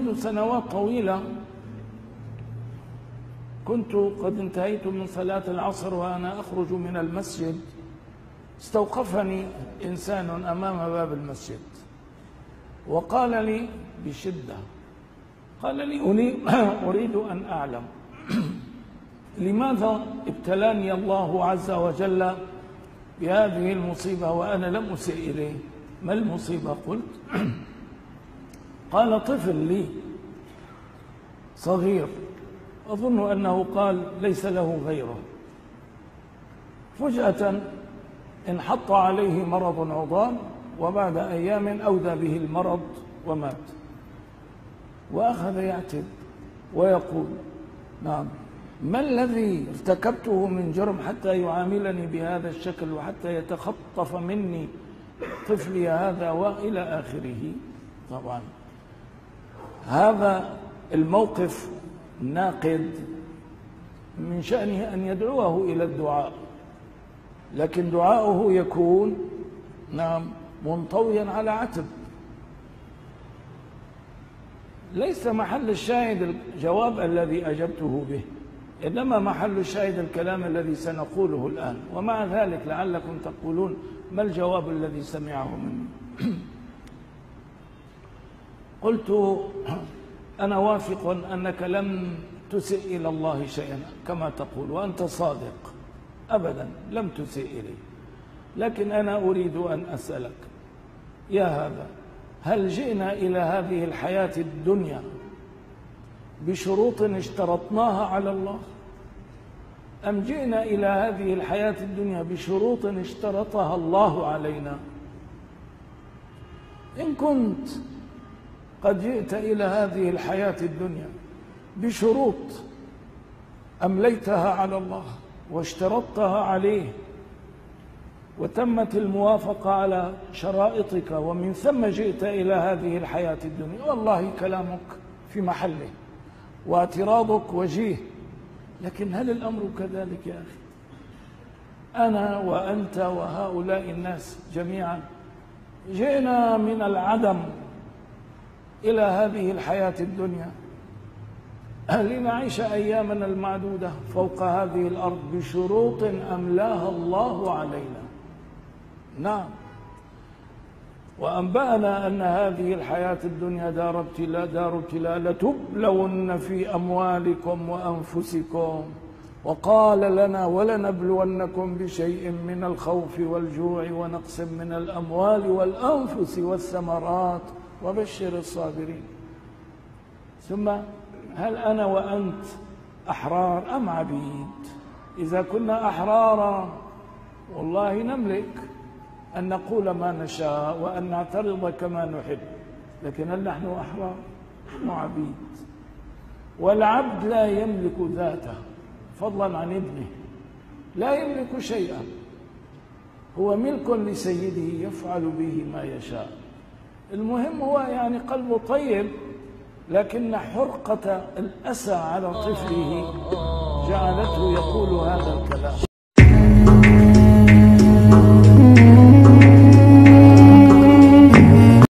منذ سنوات طويلة كنت قد انتهيت من صلاة العصر وأنا أخرج من المسجد، استوقفني إنسان أمام باب المسجد وقال لي بشدة، قال لي أريد أن أعلم لماذا ابتلاني الله عز وجل بهذه المصيبة وأنا لم أسئ إليه؟ ما المصيبة؟ قلت قال طفل لي صغير أظن أنه قال ليس له غيره، فجأة انحط عليه مرض عضال وبعد أيام أودى به المرض ومات. وأخذ يعتب ويقول نعم، ما الذي ارتكبته من جرم حتى يعاملني بهذا الشكل وحتى يتخطف مني طفلي هذا وإلى آخره. طبعا هذا الموقف ناقد من شأنه أن يدعوه إلى الدعاء، لكن دعاؤه يكون نعم منطويا على عتب. ليس محل الشاهد الجواب الذي أجبته به، إنما محل الشاهد الكلام الذي سنقوله الآن. ومع ذلك لعلكم تقولون ما الجواب الذي سمعه مني؟ قلت أنا واثق أنك لم تسئ إلى الله شيئا كما تقول وأنت صادق، أبدا لم تسئ إليه، لكن أنا أريد أن أسألك يا هذا، هل جئنا إلى هذه الحياة الدنيا بشروط اشترطناها على الله، أم جئنا إلى هذه الحياة الدنيا بشروط اشترطها الله علينا؟ إن كنت قد جئت إلى هذه الحياة الدنيا بشروط أمليتها على الله واشترطتها عليه وتمت الموافقة على شرائطك ومن ثم جئت إلى هذه الحياة الدنيا، والله كلامك في محله واعتراضك وجيه، لكن هل الأمر كذلك يا أخي؟ أنا وأنت وهؤلاء الناس جميعا جئنا من العدم إلى هذه الحياة الدنيا لنعيش أيامنا المعدودة فوق هذه الأرض بشروط أملاها الله علينا. نعم، وأنبأنا أن هذه الحياة الدنيا دار ابتلاء لتبلون في أموالكم وأنفسكم، وقال لنا ولنبلونكم بشيء من الخوف والجوع ونقص من الأموال والأنفس والثمرات وبشر الصابرين. ثم هل أنا وأنت أحرار أم عبيد؟ إذا كنا أحرارا والله نملك أن نقول ما نشاء وأن نعترض كما نحب، لكن هل نحن أحرار؟ نحن عبيد، والعبد لا يملك ذاته فضلا عن ابنه، لا يملك شيئا، هو ملك لسيده يفعل به ما يشاء. المهم هو يعني قلبه طيب، لكن حرقة الأسى على طفله جعلته يقول هذا الكلام.